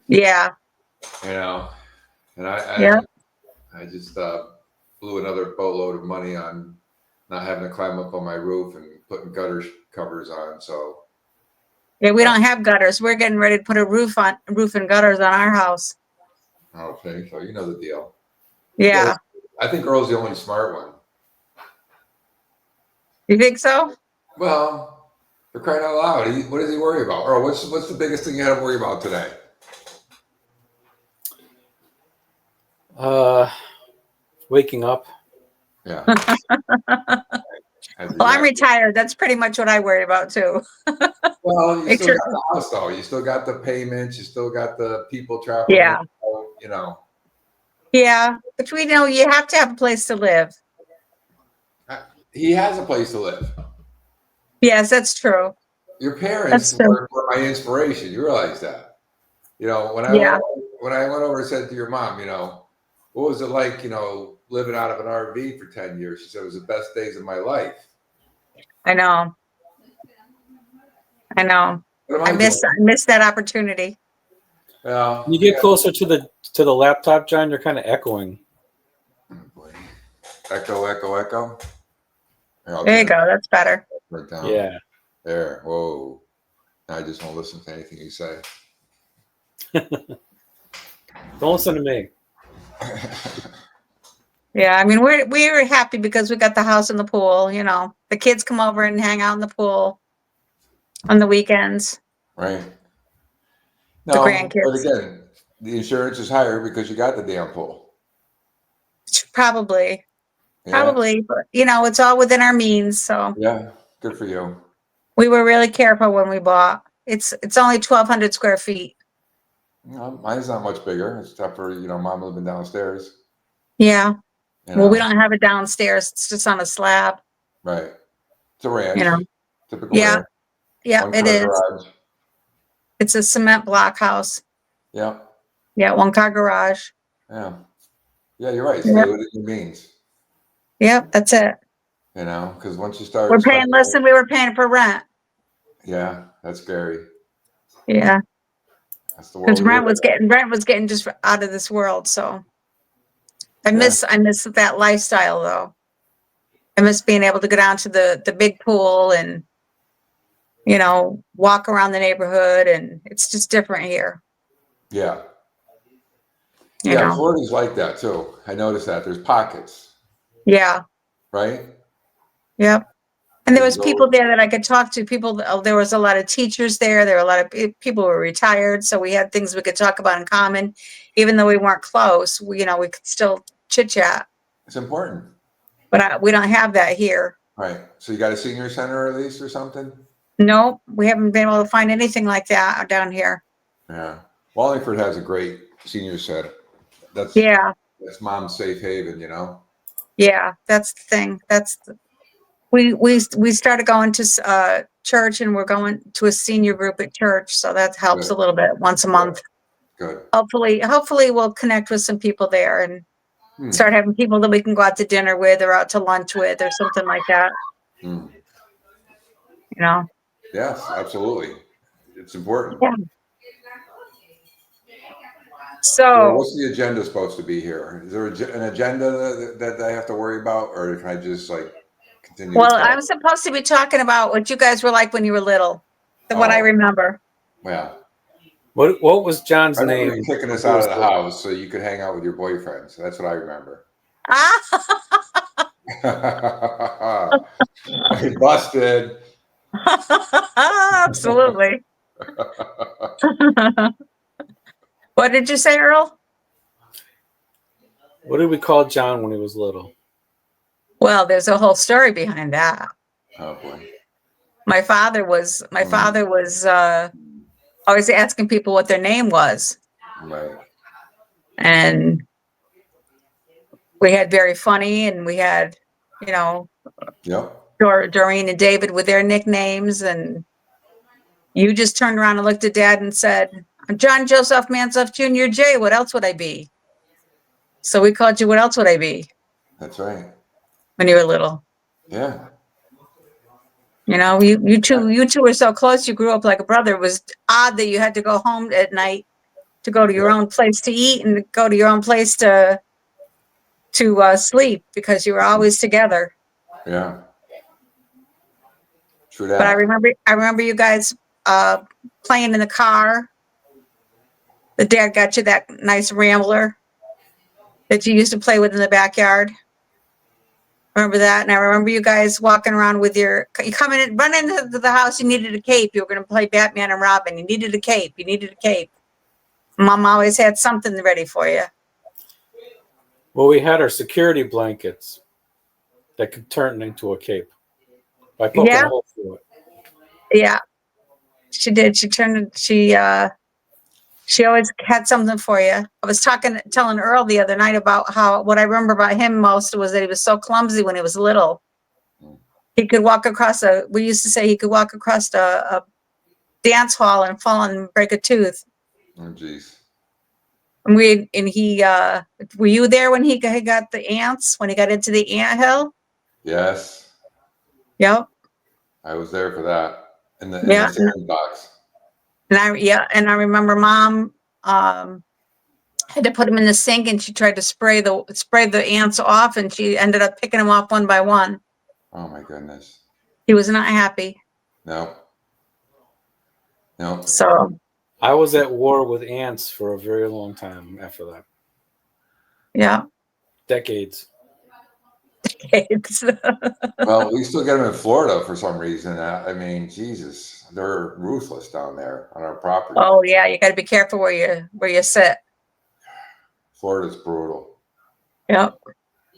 Yeah. You know, and Yeah. I just blew another boatload of money on not having to climb up on my roof and putting gutter covers on. So Yeah, we don't have gutters. We're getting ready to put a roof and gutters on our house. okay, so you know the deal. Yeah. I think Earl's the only smart one. You think so? Well, for crying out loud, what does he worry about? Earl, what's the biggest thing you had to worry about today? Waking up. Yeah. Well, I'm retired. That's pretty much what I worry about too. Well, you Make still sure. got the house though. You still got the payments. You still got the people traveling. Yeah. You know. Yeah, but we know you have to have a place to live. He has a place to live. Yes, that's true. Your parents were my inspiration. You realize that. You know, when I went over and said to your mom, you know, what was it like, you know, living out of an RV for 10 years? She said it was the best days of my life. I know. I miss that opportunity. Well, you get closer to the laptop, John, you're kind of echoing. Oh boy. Echo. There you go. That's better. Right down. Yeah. There. Whoa. Now I just won't listen to anything you say. Don't listen to me. Yeah, I mean we were happy because we got the house and the pool. You know, the kids come over and hang out in the pool on the weekends. Right. The grandkids. But again, the insurance is higher because you got the damn pool. Probably. Yeah. Probably, but you know, it's all within our means. So yeah, good for you. We were really careful when we bought. It's only 1,200 square feet. No, mine's not much bigger. It's tough for, you know, mom living downstairs. Yeah. You Well, know? we don't have it downstairs. It's just on a slab. Right. It's a ranch. You know. Typical ranch. Yeah, it is. Garage. It's a cement block house. Yeah. Yeah, 1-car garage. Yeah. Yeah, you're right. Stay within your means. Yep, that's it. You know, because once you start, we're paying less than we were paying for rent. Yeah, that's scary. Yeah. That's the world. Because rent was getting just out of this world. So I miss that lifestyle though. I miss being able to go down to the big pool and, you know, walk around the neighborhood, and it's just different here. Yeah. You know? Florida's like that too. I noticed that there's pockets. Yeah. Right. Yep. And there was people there that I could talk to. There was a lot of teachers there. There were a lot of people who were retired, so we had things we could talk about in common, even though we weren't close. We could still chit chat. It's important. But we don't have that here. Right. So you got a senior center at least or something? No, we haven't been able to find anything like that down here. Yeah. Wallingford has a great senior center. That's mom's safe haven, you know? Yeah, that's the thing. We started going to church, and we're going to a senior group at church, so that helps a little bit once a month. Good. Hopefully we'll connect with some people there and start having people that we can go out to dinner with or out to lunch with or something like that. You know? Yes, absolutely. It's important. Yeah. So what's the agenda supposed to be here? Is there an agenda that I have to worry about, or can I just like continue? Well, I'm supposed to be talking about what you guys were like when you were little, what I remember. Yeah. What was John's name? You kicking us out of the house so you could hang out with your boyfriends. That's what I remember. I busted. Absolutely. What did you say, Earl? What did we call John when he was little? Well, there's a whole story behind that. Oh boy. My father was always asking people what their name was. Right. And we had Very Funny, and we had, Doreen and David with their nicknames, and you just turned around and looked at Dad and said, "I'm John Joseph Mansoff Jr. J. What else would I be?" So we called you What Else Would I Be? That's right. When you were little. Yeah. You two were so close. You grew up like a brother. It was odd that you had to go home at night to go to your own place to eat and go to your own place to sleep because you were always together. Yeah. True But I that. remember you guys playing in the car. The dad got you that nice Rambler that you used to play with in the backyard. Remember that? And I remember you guys walking around with you coming in, running into the house. You needed a cape. You were going to play Batman and Robin. You needed a cape. You needed a cape. Mom always had something ready for you. Well, we had our security blankets that could turn into a cape by poking Yeah, a hole through it. yeah, she did. She always had something for you. I was telling Earl the other night about how what I remember about him most was that he was so clumsy when he was little. He could walk across we used to say he could walk across a dance hall and fall and break a tooth. Oh, geez. And he, were you there when he got the ants, when he got into the ant hill? Yes. Yep. I was there for that in the Yeah. sandbox. And I remember Mom, had to put him in the sink and she tried to spray the ants off and she ended up picking them off one by one. Oh my goodness. He was not happy. No. No. So, I was at war with ants for a very long time after that. yeah. Decades. Well, we still get them in Florida for some reason. I mean, Jesus, they're ruthless down there on our property. Oh yeah, you got to be careful where you sit. Florida's brutal. Yep.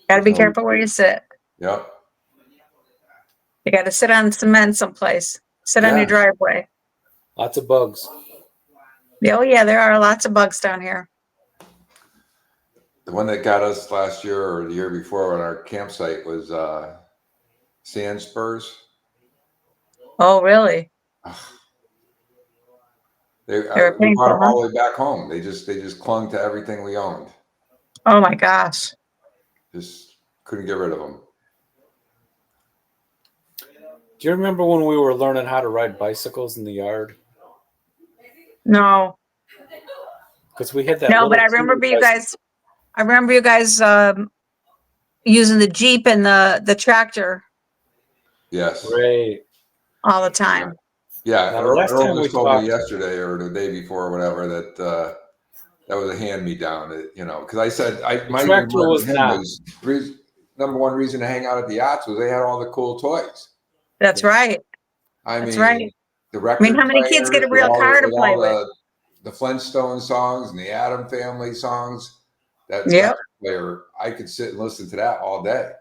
Got to be careful where you sit. Yep. You got to sit on cement someplace. Sit on your driveway. Lots of bugs. Oh yeah, there are lots of bugs down here. The one that got us last year or the year before on our campsite was sand spurs. Oh really? We They're brought painful, them huh? all the way back home. They just clung to everything we owned. Oh my gosh. Just couldn't get rid of them. Do you remember when we were learning how to ride bicycles in the yard? No. Because we had that. No, but little I remember you guys. I remember you guys using the Jeep and the tractor. Yes. Great. All the time. Yeah. Now, the last time Earl we just told me talked yesterday or the day before or whatever that that was a hand me down. Because I said my tractor remark was to him not. was number one reason to hang out at the yachts was they had all the cool toys. That's right. That's right. The record how many kids get a players real car to play with? The Flintstone songs and the Atom Family songs. That Yep. record player, I could sit and listen to that all day.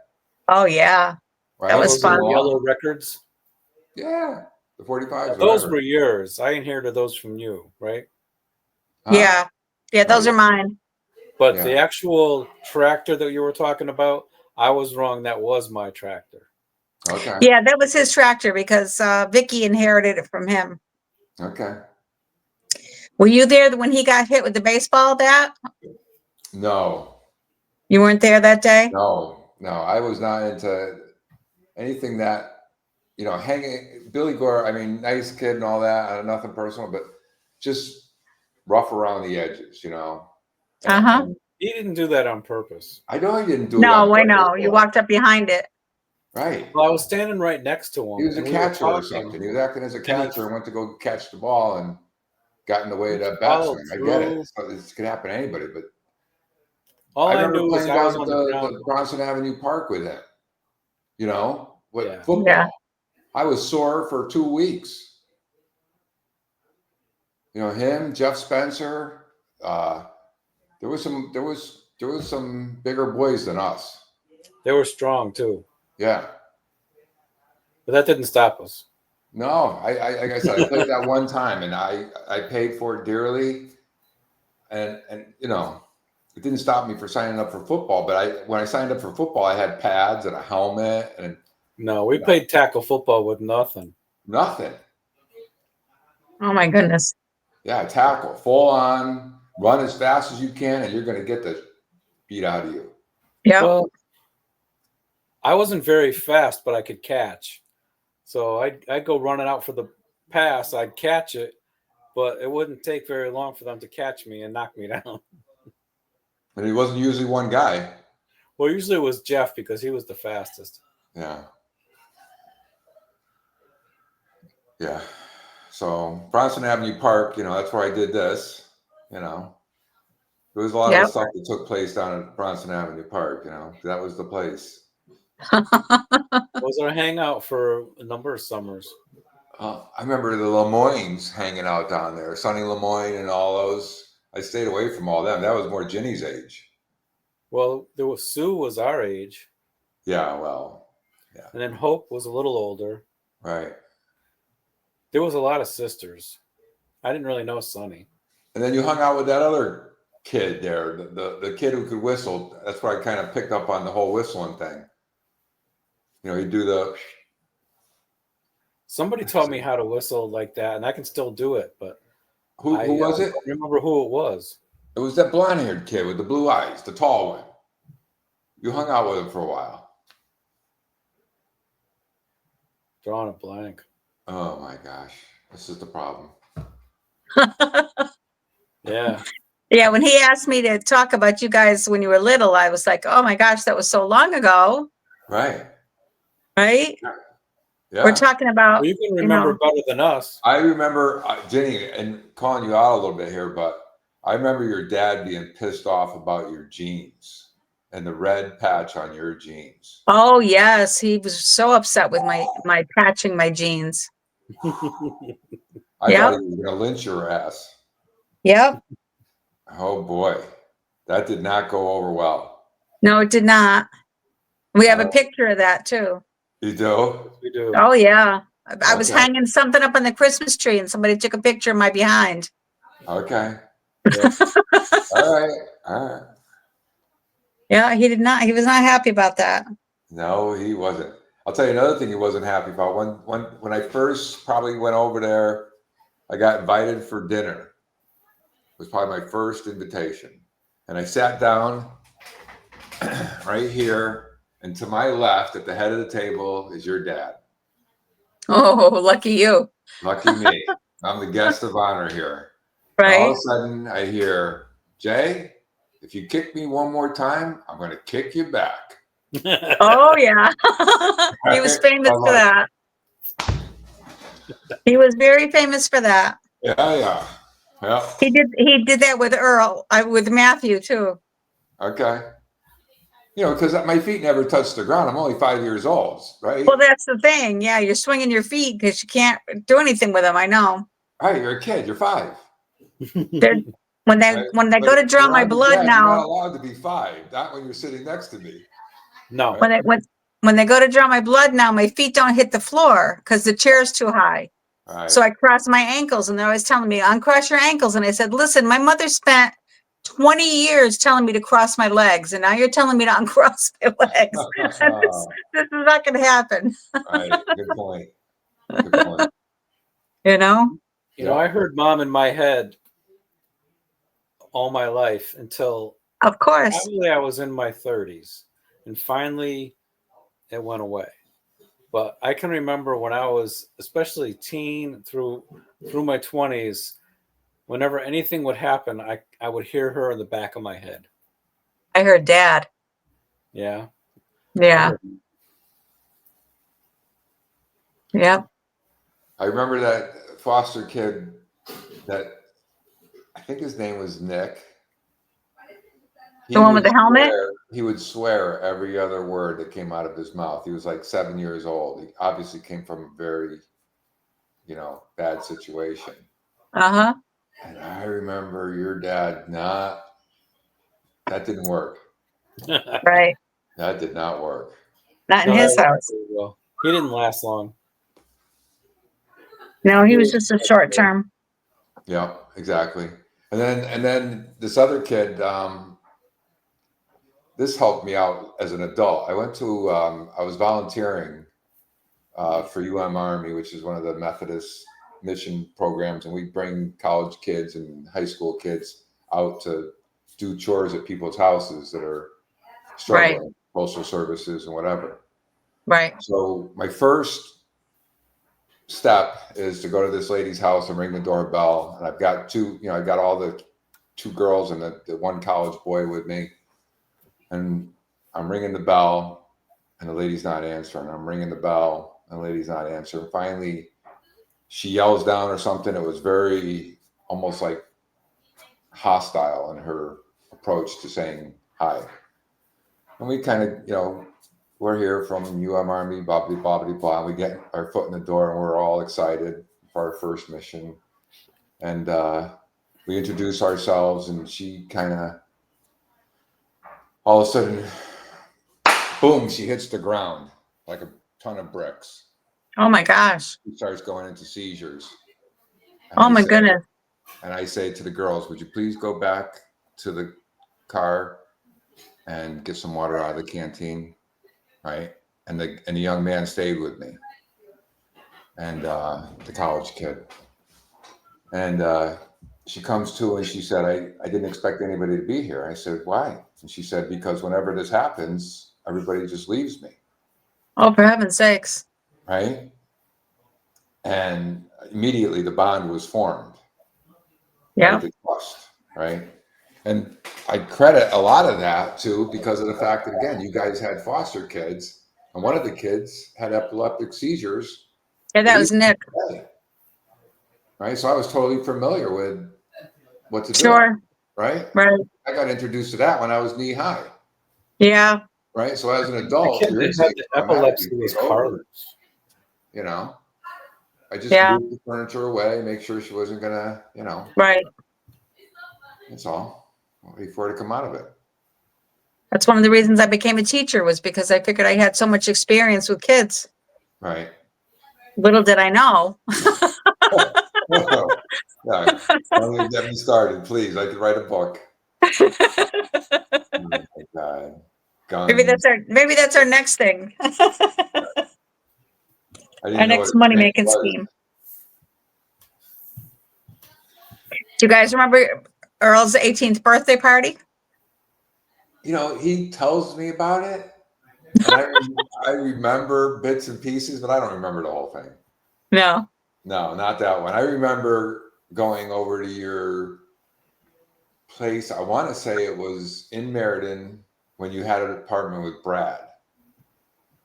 Oh yeah, Right? that was fun. Yellow records. Yeah, the 45s. Those were yours. I inherited those from you, right? Huh? Yeah, those are mine. But the actual tractor that you were talking about, I was wrong. That was my tractor. Okay. Yeah, that was his tractor because Vicky inherited it from him. Okay. Were you there when he got hit with the baseball bat? No. You weren't there that day? No. I was not into anything that, hanging. Billy Gore, I mean, nice kid and all that, nothing personal, but just rough around the edges, He didn't do that on purpose. I know he didn't do it No, on purpose. I know. You walked up behind it. Right. Well, I was standing right next to him. He was a catcher or something. He was acting as a catcher and went to go catch the ball and got in the way of that bat swing. I get it. So this could happen to anybody, but I remember playing down at the Bronson Avenue Park with him. Football. Yeah. I was sore for 2 weeks. Him, Jeff Spencer. There was some bigger boys than us. They were strong too. Yeah. But that didn't stop us. No, like I said, I played that one time and I paid for it dearly. And it didn't stop me for signing up for football. But when I signed up for football, I had pads and a helmet and no, we played tackle football with nothing. Nothing. Oh my goodness. Yeah, tackle, full on, run as fast as you can, and you're going to get the beat out of you. Yeah. Well, I wasn't very fast, but I could catch. So I'd go running out for the pass. I'd catch it, but it wouldn't take very long for them to catch me and knock me down. And he wasn't usually one guy. Well, usually it was Jeff because he was the fastest. Yeah. Yeah. So Bronson Avenue Park, that's where I did this, There was a lot of Yep. stuff that took place down at Bronson Avenue Park, That was the place. Was our hangout for a number of summers. I remember the Lemoynes hanging out down there, Sonny Lemoyne and all those. I stayed away from all them. That was more Ginny's age. Well, Sue was our age. Yeah, well, yeah. And then Hope was a little older. Right. There was a lot of sisters. I didn't really know Sonny. And then you hung out with that other kid there, the kid who could whistle. That's what I kind of picked up on, the whole whistling thing. He'd do the... Somebody taught me how to whistle like that, and I can still do it, but who was it? I don't remember who it was. It was that blonde-haired kid with the blue eyes, the tall one. You hung out with him for a while. Drawing a blank. Oh my gosh, this is the problem. Yeah. Yeah, when he asked me to talk about you guys when you were little, I was like, oh my gosh, that was so long ago. Right. Right? Yeah. We're talking about... Well, you can remember better than us. I remember, Jenny, and calling you out a little bit here, but I remember your dad being pissed off about your jeans and the red patch on your jeans. Oh, yes. He was so upset with my patching my jeans. I thought he was going to lynch your ass. Yep. Oh, boy. That did not go over well. No, it did not. We have a picture of that, too. You do? We do. Oh, yeah. I was hanging something up on the Christmas tree, and somebody took a picture of my behind. Okay. Yeah. All right. Yeah, he did not. He was not happy about that. No, he wasn't. I'll tell you another thing he wasn't happy about. When I first probably went over there, I got invited for dinner. It was probably my first invitation. And I sat down right here, and to my left at the head of the table is your dad. Oh, lucky you. Lucky me. I'm the guest of honor here. Right. And all of a sudden I hear, Jay, if you kick me one more time, I'm going to kick you back. Oh, yeah. He was famous for that. He was very famous for that. Yeah. He did that with Earl, with Matthew, too. Okay. Because my feet never touched the ground. I'm only 5 years old, right? Well, that's the thing. Yeah, you're swinging your feet because you can't do anything with them. I know. Right, you're a kid. You're 5. When they go to draw my blood now, you're not allowed to be 5. Not when you're sitting next to me. No. Right? When they go to draw my blood now, my feet don't hit the floor because the chair's too high. Right. So I cross my ankles, and they're always telling me, uncross your ankles. And I said, listen, my mother spent 20 years telling me to cross my legs, and now you're telling me to uncross my legs. This is not going to happen. Right. Good point. Good point. I heard Mom in my head all my life until of course probably I was in my 30s, and finally it went away. But I can remember when I was especially teen through my 20s, whenever anything would happen, I would hear her in the back of my head. I heard Dad. Yeah. Yeah. Yep. I remember that foster kid that I think his name was Nick. The one with the helmet? He would swear every other word that came out of his mouth. He was like 7 years old. He obviously came from a very, bad situation. Uh-huh. And I remember your dad that didn't work. Right. That did not work. Not in his house. Well, he didn't last long. No, he was just a short term. Yeah, exactly. And then this other kid, this helped me out as an adult. I went to, I was volunteering for Army, which is one of the Methodist mission programs. And we bring college kids and high school kids out to do chores at people's houses that are struggling, right. Postal services and whatever. Right. So my first step is to go to this lady's house and ring the doorbell. And I've got I've got all the 2 girls and the 1 college boy with me. And I'm ringing the bell and the lady's not answering. I'm ringing the bell and the lady's not answering. Finally, she yells down or something. It was very almost like hostile in her approach to saying hi. And we kind of, we're here from Army, blah, blah, blah, blah, blah. We get our foot in the door and we're all excited for our first mission. And we introduce ourselves and she kind of, all of a sudden, boom, she hits the ground like a ton of bricks. Oh my gosh. She starts going into seizures. Oh my goodness. And I say to the girls, would you please go back to the car and get some water out of the canteen? Right. And the young man stayed with me. And the college kid. And she comes to and she said, I didn't expect anybody to be here. I said, why? And she said, because whenever this happens, everybody just leaves me. Oh, for heaven's sakes. Right. And immediately the bond was formed. Yeah. Right, the trust. Right. And I credit a lot of that too, because of the fact that, again, you guys had foster kids and one of the kids had epileptic seizures. Yeah, that was Nick. Right. So I was totally familiar with what to do. Sure. Right. Right. I got introduced to that when I was knee high. Yeah. Right. So as an adult, The epilepsy was Carlos. I just moved the furniture away, make sure she wasn't gonna, Right. That's all. Wait for her to come out of it. That's one of the reasons I became a teacher, was because I figured I had so much experience with kids. Right. Little did I know. Yeah. Don't get me started, please. I could write a book. Oh my God. Guns. Maybe that's our next thing. Our next money making scheme. Do you guys remember Earl's 18th birthday party? He tells me about it. And I remember bits and pieces, but I don't remember the whole thing. No, not that one. I remember going over to your place. I want to say it was in Meriden when you had an apartment with Brad.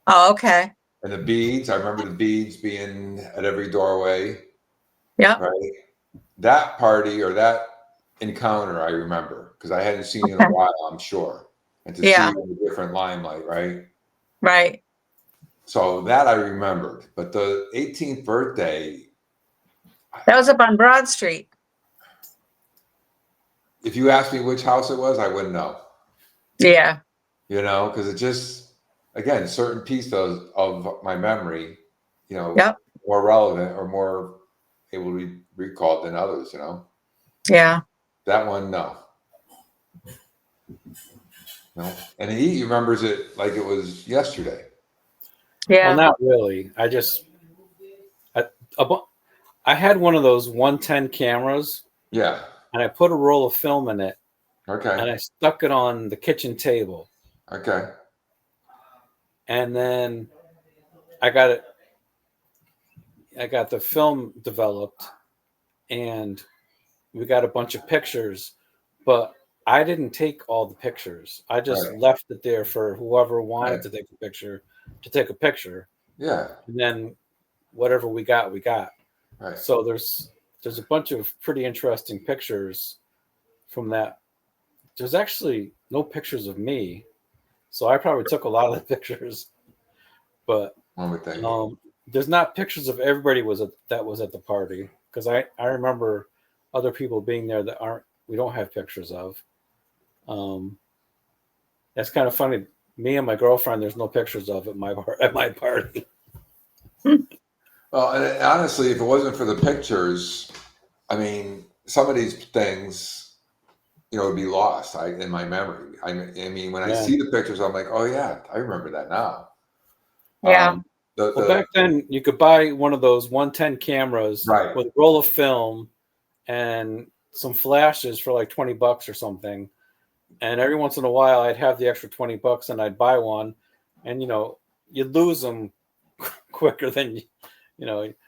Oh, okay. And the beads, I remember the beads being at every doorway. Yeah. Right. That party or that encounter, I remember, because I hadn't seen it in a while, I'm sure. And to see it in a different limelight, right? Right. So that I remembered. But the 18th birthday. That was up on Broad Street. If you asked me which house it was, I wouldn't know. Yeah. Because it just, again, certain pieces of my memory, more relevant or more able to be recalled than others, Yeah. That one, no. No. And he remembers it like it was yesterday. Yeah. Well, not really. I had one of those 110 cameras. Yeah. And I put a roll of film in it. Okay. And I stuck it on the kitchen table. Okay. And then I got the film developed and we got a bunch of pictures, but I didn't take all the pictures. I just left it there for whoever wanted to take a picture to take a picture. Yeah. And then whatever we got. Right. So there's a bunch of pretty interesting pictures from that. There's actually no pictures of me. So I probably took a lot of the pictures, but there's not pictures of everybody that was at the party, because I remember other people being there that we don't have pictures of. That's kind of funny. Me and my girlfriend, there's no pictures of at my party. Well, and honestly, if it wasn't for the pictures, I mean, some of these things, would be lost in my memory. I mean, when I see the pictures, I'm like, oh yeah, I remember that now. Yeah. Back then, you could buy one of those 110 cameras with a roll of film and some flashes for like $20 or something. And every once in a while, I'd have the extra $20 and I'd buy one. And, you'd lose them quicker than,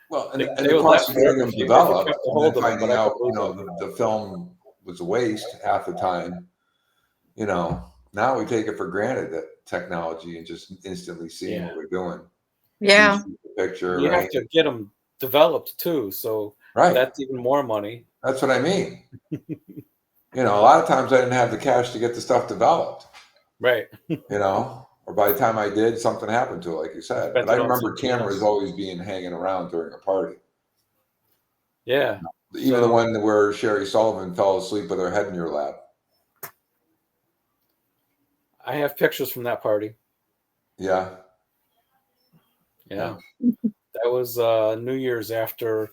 Well, and They the would cost left of forever getting them if you developed, kept a and then hold of them, but finding I could out, lose the film was a waste half the time. Now we take it for granted that technology and just instantly seeing what we're doing. Yeah. Reshoot the picture, You have right? to get them developed too, so Right. that's even more money. That's what I mean. A lot of times I didn't have the cash to get the stuff developed. Right. Or by the time I did, something happened to it, like you said. Spent But I it on remember something cameras else. always being hanging around during a party. Yeah. Even the one where Sherry Sullivan fell asleep with her head in your lap. I have pictures from that party. Yeah. Yeah. That was New Year's after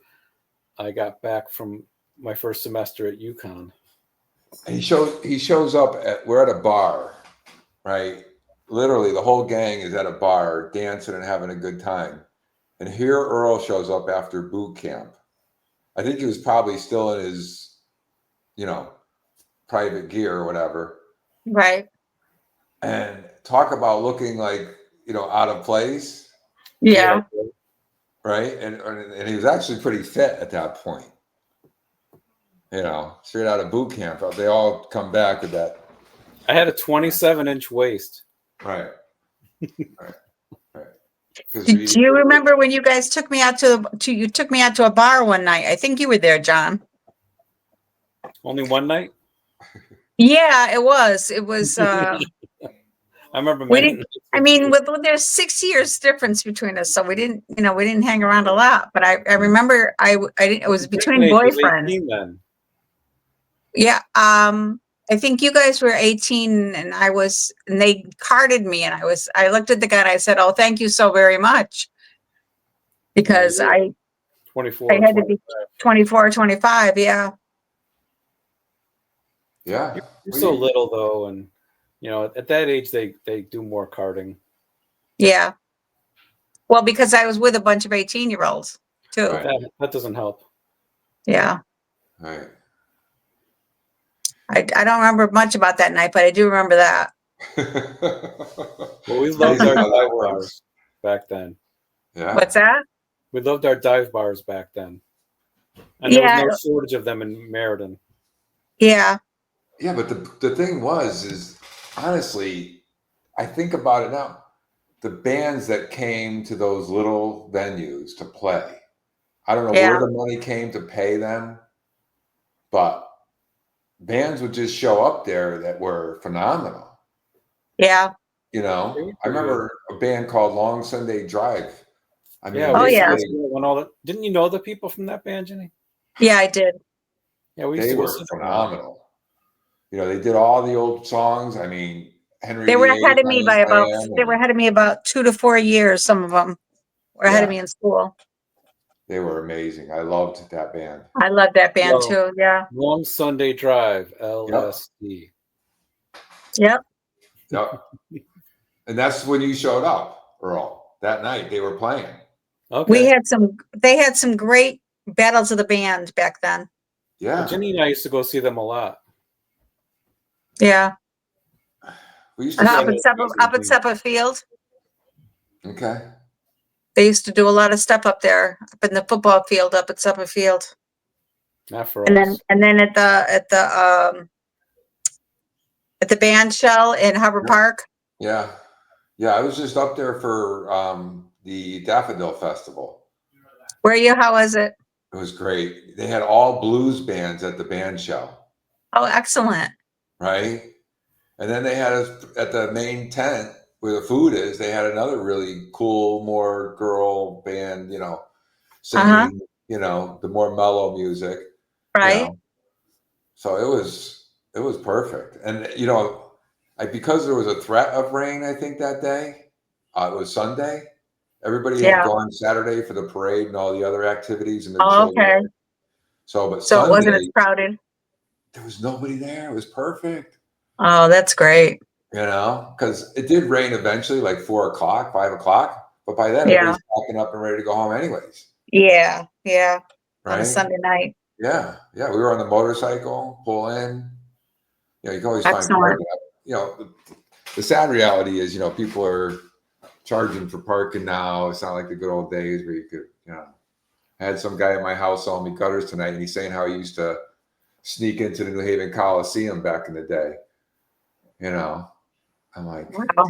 I got back from my first semester at UConn. He shows up we're at a bar, right? Literally the whole gang is at a bar dancing and having a good time. And here Earl shows up after boot camp. I think he was probably still in his, private gear or whatever. Right. And talk about looking like, out of place. Yeah. Right. And he was actually pretty fit at that point. Straight out of boot camp. They all come back with that. I had a 27-inch waist. Right. Do you remember when you guys took me out you took me out to a bar one night? I think you were there, John. Only one night? Yeah, it was. It was I remember there's 6 years difference between us, so we didn't hang around a lot, but I remember it was between boyfriends. 18 then. Yeah. I think you guys were 18 and and they carded me and I looked at the guy and I said, "Oh, thank you so very much." Because I 24. I had to be 24 or 25. Yeah. Yeah. You're so little though. And, at that age, they do more carding. Yeah. Well, because I was with a bunch of 18-year-olds too. Right. That doesn't help. Yeah. Right. I don't remember much about that night, but I do remember that. Well, we loved our dive bars back then. Yeah. What's that? We loved our dive bars back then. And there was no shortage of them in Meriden. Yeah. Yeah, but the thing is honestly, I think about it now. The bands that came to those little venues to play, I don't know where the money came to pay them, but bands would just show up there that were phenomenal. Yeah. I remember a band called Long Sunday Drive. I mean, didn't you know the people from that band, Jenny? Yeah, I did. Yeah, they were phenomenal. They did all the old songs. I mean, Henry. They were ahead of me they were ahead of me about 2 to 4 years. Some of them were ahead of me in school. They were amazing. I loved that band. I loved that band too. Yeah. Long Sunday Drive, LSD. Yep. And that's when you showed up, Earl. That night they were playing. Okay. They had some great battles of the band back then. Yeah. Well, Jenny and I used to go see them a lot. Yeah. We used to up at Seppa Field. Okay. They used to do a lot of stuff up there, up in the football field, up at Seppa Field. Not for us. And then at the band shell in Hubbard Park. Yeah. Yeah, I was just up there for the Daffodil Festival. Were you? How was it? It was great. They had all blues bands at the band shell. Oh, excellent. Right? And then they had us at the main tent where the food is. They had another really cool, more girl band, singing, the more mellow music. Right. So it was perfect. And, because there was a threat of rain, I think that day, it was Sunday. Everybody had gone Saturday for the parade and all the other activities and their children. Okay. So Sunday, it wasn't as crowded. There was nobody there. It was perfect. Oh, that's great. Because it did rain eventually, like 4 o'clock, 5 o'clock. But by then, everybody's packing up and ready to go home anyways. Yeah. Yeah. Right? On a Sunday night. Yeah. Yeah. We were on the motorcycle, pull in. You can always find parking. The sad reality is, people are charging for parking now. It's not like the good old days where you could, I had some guy at my house selling me gutters tonight, and he's saying how he used to sneak into the New Haven Coliseum back in the day. You know, I'm like, Wow.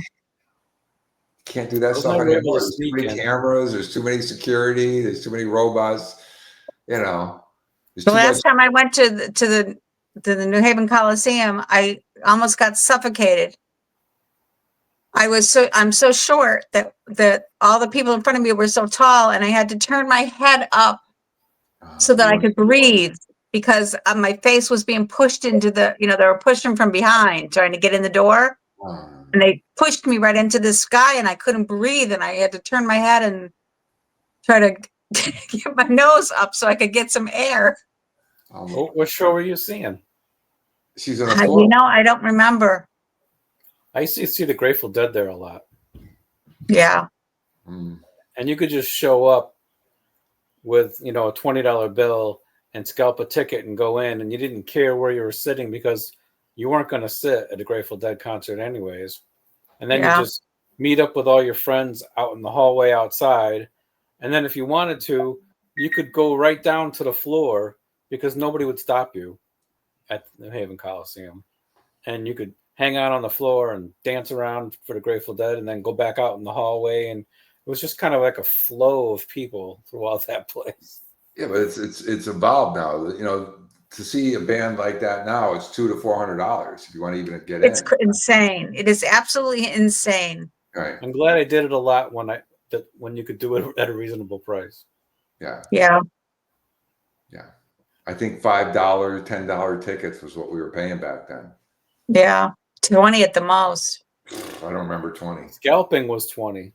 can't do that I was stuff never able anymore. to There's too sneak many in. cameras. There's too many security. There's too many robots. You know, there's The too much. last time I went to the New Haven Coliseum, I almost got suffocated. I'm so short that all the people in front of me were so tall, and I had to turn my head up so that I could breathe because my face was being pushed into they were pushing from behind, trying to get in the door. And they pushed me right into this sky, and I couldn't breathe, and I had to turn my head and try to get my nose up so I could get some air. What show were you seeing? She's on the floor. I don't remember. I used to see the Grateful Dead there a lot. Yeah. Mm. And you could just show up with, a $20 bill and scalp a ticket and go in, and you didn't care where you were sitting because you weren't going to sit at a Grateful Dead concert anyways. And then you just meet up with all your friends out in the hallway outside. And then if you wanted to, you could go right down to the floor because nobody would stop you at the Haven Coliseum. And you could hang out on the floor and dance around for the Grateful Dead and then go back out in the hallway. And it was just kind of like a flow of people throughout that place. Yeah, but it's evolved now. To see a band like that now, it's $200 to $400 if you want to even get in. It's insane. It is absolutely insane. Right. I'm glad I did it a lot when you could do it at a reasonable price. Yeah. Yeah. Yeah. I think $5, $10 tickets was what we were paying back then. Yeah. 20 at the most. I don't remember 20. Scalping was 20.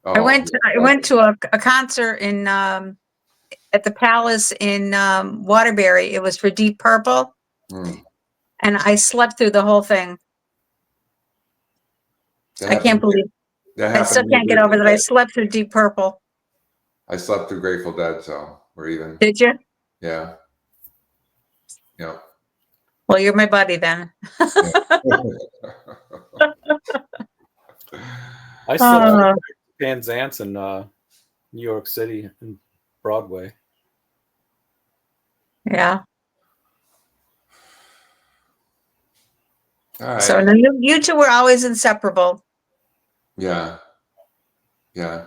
Oh, I went to a concert in at the Palace in Waterbury. It was for Deep Purple. Mm. And I slept through the whole thing. I can't believe I still can't get over that. I slept through Deep Purple. I slept through Grateful Dead, so we're even. Did you? Yeah. Yeah. Well, you're my buddy then. I slept through Van Zant's in New York City and Broadway. Yeah. All right. So you two were always inseparable. Yeah. Yeah.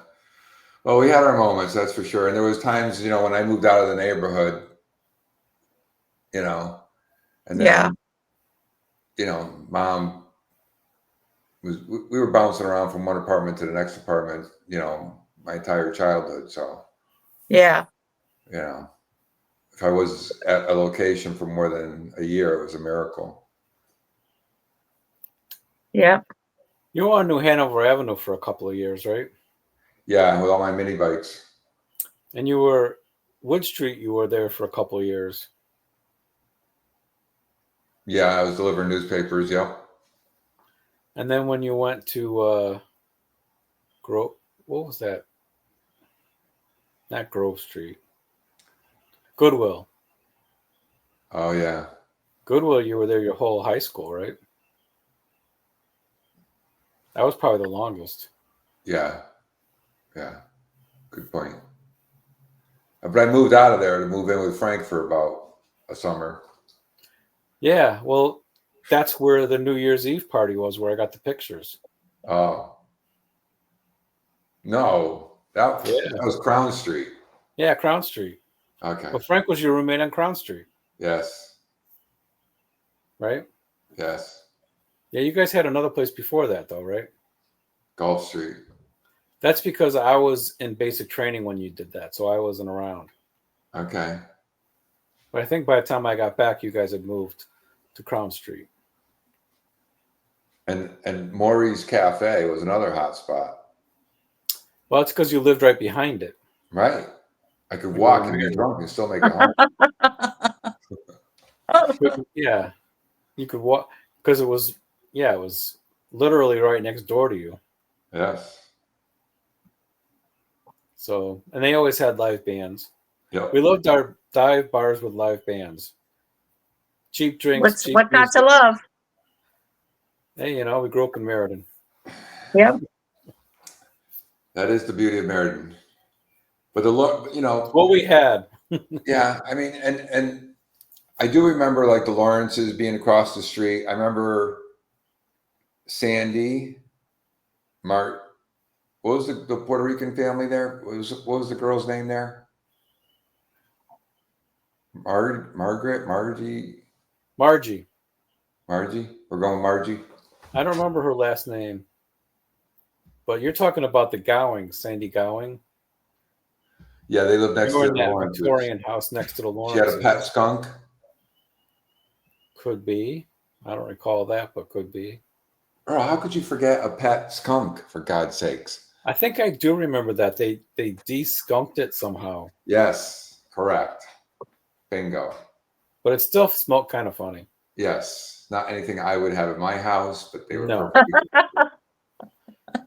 Well, we had our moments, that's for sure. And there was times, when I moved out of the neighborhood, and then, Mom we were bouncing around from one apartment to the next apartment, my entire childhood. So, yeah. If I was at a location for more than a year, it was a miracle. Yeah. You were on New Hanover Avenue for a couple of years, right? Yeah, with all my mini bikes. And you were Wood Street. You were there for a couple of years. Yeah, I was delivering newspapers. Yep. And then when you went to what was that? Not Grove Street. Goodwill. Oh yeah. Goodwill. You were there your whole high school, right? That was probably the longest. Yeah. Yeah. Good point. But I moved out of there to move in with Frank for about a summer. Yeah. Well, that's where the New Year's Eve party was, where I got the pictures. Oh. No. That was Crown Street. Yeah, Crown Street. Okay. Well, Frank was your roommate on Crown Street. Yes. Right? Yes. Yeah, you guys had another place before that, though, right? Gulf Street. That's because I was in basic training when you did that, so I wasn't around. Okay. But I think by the time I got back, you guys had moved to Crown Street. And Maury's Cafe was another hot spot. Well, it's because you lived right behind it. Right. I could walk and get drunk and still make it home. Yeah. You could walk because it was literally right next door to you. Yes. So, and they always had live bands. Yep. We loved our dive bars with live bands. Cheap drinks. What's not to love? Hey, we grew up in Meriden. Yep. That is the beauty of Meriden. But you know, What we had. yeah, I mean, and I do remember like the Lawrences being across the street. I remember Sandy, Mart. What was the Puerto Rican family there? What was the girl's name there? Margaret, Margie. Margie. We're going Margie. I don't remember her last name. But you're talking about the Gowing, Sandy Gowing. Yeah, they lived next They were to in the that Lawrences. Victorian house next to the She had a Lawrences. pet skunk. Could be. I don't recall that, but could be. Earl, how could you forget a pet skunk, for God's sakes? I think I do remember that. They de-skunked it somehow. Yes, correct. Bingo. But it still smelled kind of funny. Yes. Not anything I would have in my house, but they were No. perfectly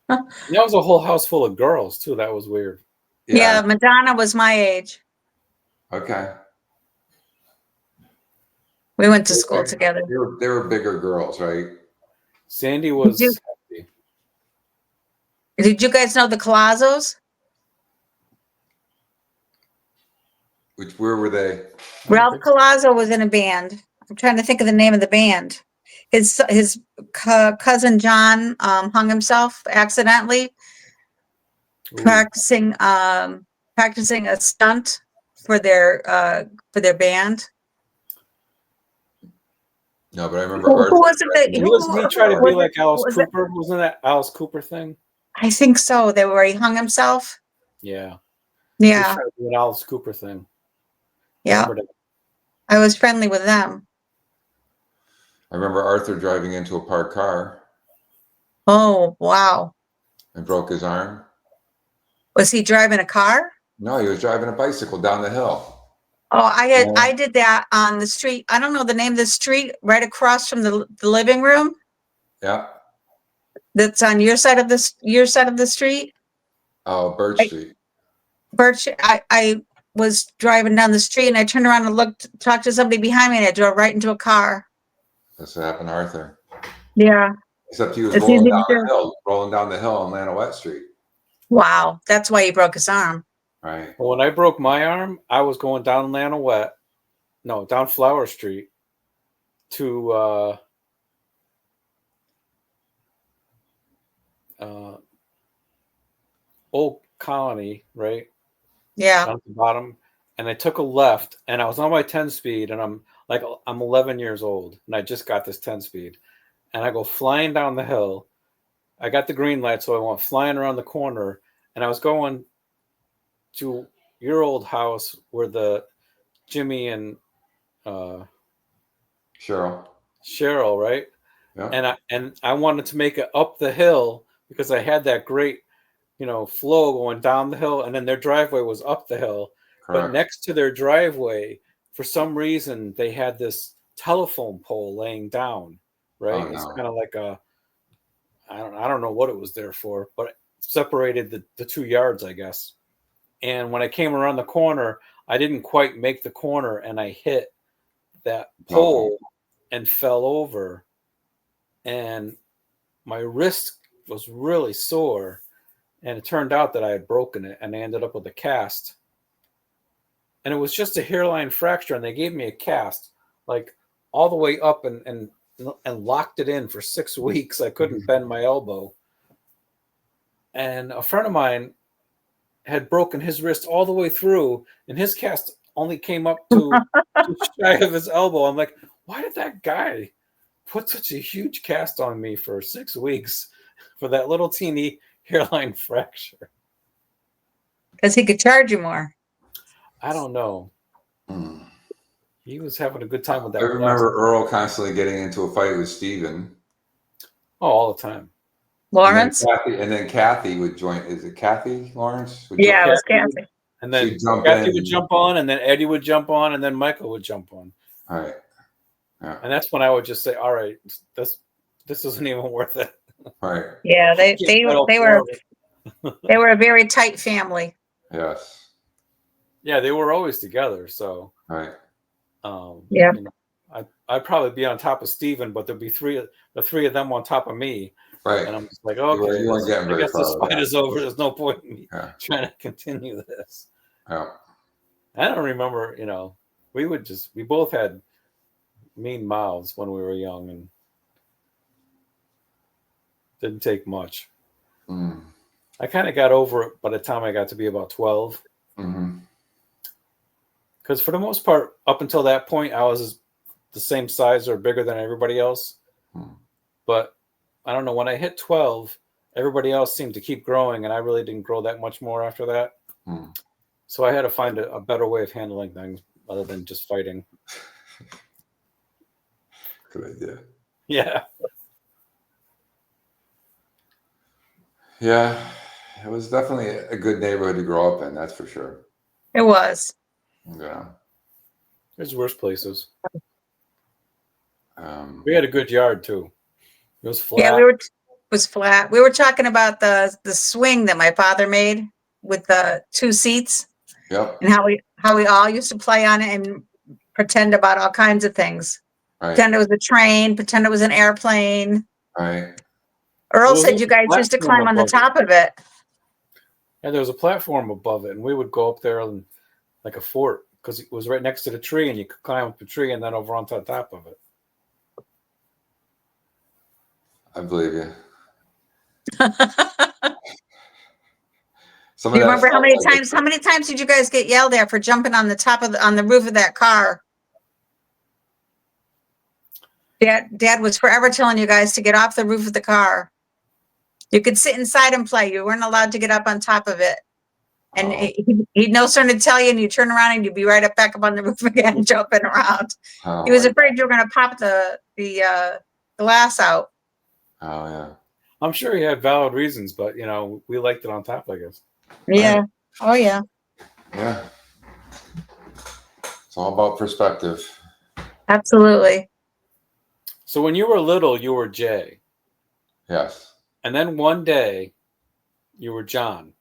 That was a whole house full of girls, too. That was weird. Yeah, Madonna was my age. Okay. We went to school together. They were bigger girls, right? Sandy was happy. Did you guys know the Colazos? Where were they? Ralph Colazo was in a band. I'm trying to think of the name of the band. His cousin John hung himself accidentally practicing a stunt for their band. No, but I remember. Who was it? Wasn't he trying to be like Alice Cooper? Wasn't that Alice Cooper thing? I think so. They were where he hung himself. Yeah. Yeah. He was trying to do an Alice Cooper thing. Yeah. I was friendly with them. I remember Arthur driving into a parked car. Oh, wow. And broke his arm. Was he driving a car? No, he was driving a bicycle down the hill. Oh, I did that on the street. I don't know the name of the street right across from the living room. Yeah. That's on your side of the street. Oh, Birch Street. Birch. I was driving down the street and I turned around and talked to somebody behind me and I drove right into a car. That's what happened to Arthur. Yeah. Except he was rolling down the hill on Lanowette Street. Wow. That's why he broke his arm. Right. Well, when I broke my arm, I was going down down Flower Street to Old Colony, right? Yeah. Down at the bottom. And I took a left and I was on my 10 speed and I'm 11 years old and I just got this 10 speed and I go flying down the hill. I got the green light, so I went flying around the corner and I was going to your old house where the Jimmy and Cheryl, right? Yeah. And I wanted to make it up the hill because I had that great, flow going down the hill, and then their driveway was up the hill. Correct. But next to their driveway, for some reason, they had this telephone pole laying down, right? Oh, no. It's kind of like I don't know what it was there for, but it separated the 2 yards, I guess. And when I came around the corner, I didn't quite make the corner and I hit that pole and fell over. And my wrist was really sore. And it turned out that I had broken it and I ended up with a cast. And it was just a hairline fracture. And they gave me a cast like all the way up and locked it in for 6 weeks. I couldn't bend my elbow. And a friend of mine had broken his wrist all the way through, and his cast only came up to shy of his elbow. I'm like, why did that guy put such a huge cast on me for 6 weeks for that little teeny hairline fracture? Because he could charge you more. I don't know. He was having a good time with that. I remember Earl constantly getting into a fight with Steven. Oh, all the time. Lawrence? And then Kathy would join. Is it Kathy Lawrence? Yeah, it was Kathy. And then Kathy would jump on, and then Eddie would jump on, and then Michael would jump on. All right. Yeah. And that's when I would just say, all right, this isn't even worth it. Right. Yeah, they were a very tight family. Yes. Yeah, they were always together. So right. Yeah. I'd probably be on top of Steven, but there'd be the three of them on top of me. Right. And I'm just like, okay, you weren't getting I guess this fight is over. There's no point in me Yeah. trying to continue this. Yeah. I don't remember, we both had mean mouths when we were young and didn't take much. Mm. I kind of got over it by the time I got to be about 12. Mm-hmm. Because for the most part, up until that point, I was the same size or bigger than everybody else. Mm. But I don't know, when I hit 12, everybody else seemed to keep growing, and I really didn't grow that much more after that. Mm. So I had to find a better way of handling things other than just fighting. Good idea. Yeah. Yeah. It was definitely a good neighborhood to grow up in, that's for sure. It was. Yeah. There's worse places. Um, We had a good yard, too. It was flat. Yeah, it was flat. We were talking about the swing that my father made with the 2 seats yep. and how we all used to play on it and pretend about all kinds of things. Right. Pretend it was a train, pretend it was an airplane. Right. Earl Well, said you guys used to climb on the top of it. Yeah, there was a platform above it, and we would go up there and like a fort because it was right next to the tree, and you could climb up the tree and then over onto the top of it. I believe you. Do you remember how many times did you guys get yelled at for jumping on the top of on the roof of that car? Dad was forever telling you guys to get off the roof of the car. You could sit inside and play. You weren't allowed to get up on top of it. And he'd no sooner to tell you, and you turn around and you'd be right up back up on the roof again, jumping around. He was afraid you were going to pop the glass out. Oh yeah. I'm sure he had valid reasons, but we liked it on top, I guess. Yeah. Right. Oh yeah. Yeah. It's all about perspective. Absolutely. So when you were little, you were Jay. Yes. And then one day, you were John.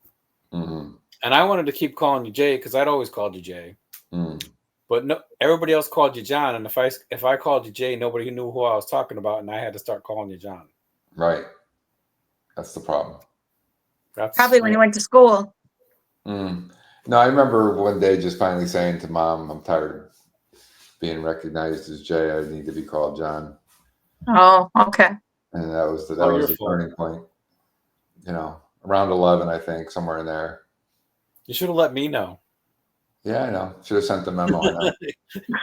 Mm-hmm. And I wanted to keep calling you Jay because I'd always called you Jay. Mm. But no, everybody else called you John. And if I called you Jay, nobody knew who I was talking about, and I had to start calling you John. Right. That's the problem. Probably when you went to school. Mm. No, I remember one day just finally saying to Mom, I'm tired of being recognized as Jay. I need to be called John. Oh, okay. And that was the turning point. Around 11, I think, somewhere in there. You should have let me know. Yeah, I know. Should have sent the memo. I know.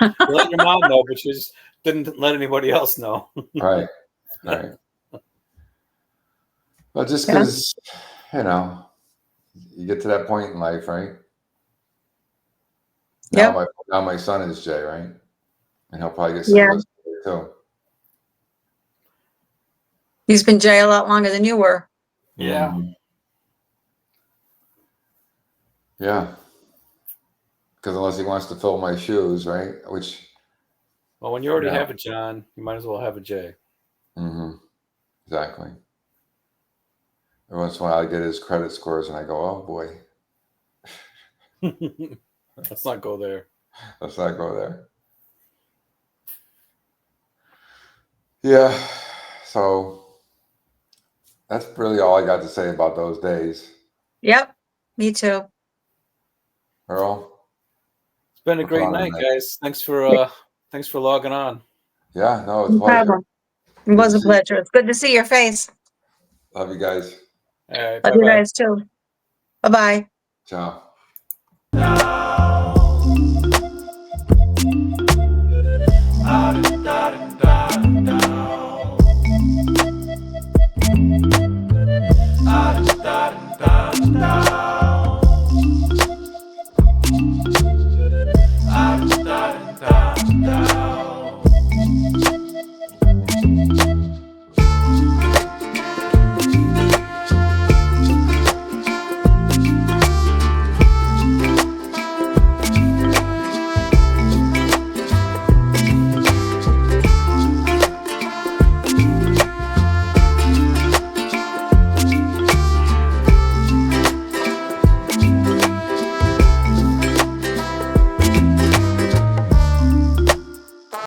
You let your mom know, but you just didn't let anybody else know. Right. Right. Well, just because, you get to that point in life, right? Now, now my son is Jay, right? And he'll probably get sick of us too. He's been Jay a lot longer than you were. Yeah. Mm-hmm. Yeah. Because unless he wants to fill my shoes, right? Well, when you already have a John, you might as well have a Jay. Mm-hmm. Exactly. Every once in a while I get his credit scores and I go, oh boy. Let's not go there. Let's not go there. Yeah. So that's really all I got to say about those days. Yep. Me too. Earl? It's been a great night, guys. Thanks for logging on. Yeah, no, it's a pleasure. It was a pleasure. It's good to see your face. Love you guys. All right, love you guys too. Bye-bye. Ciao.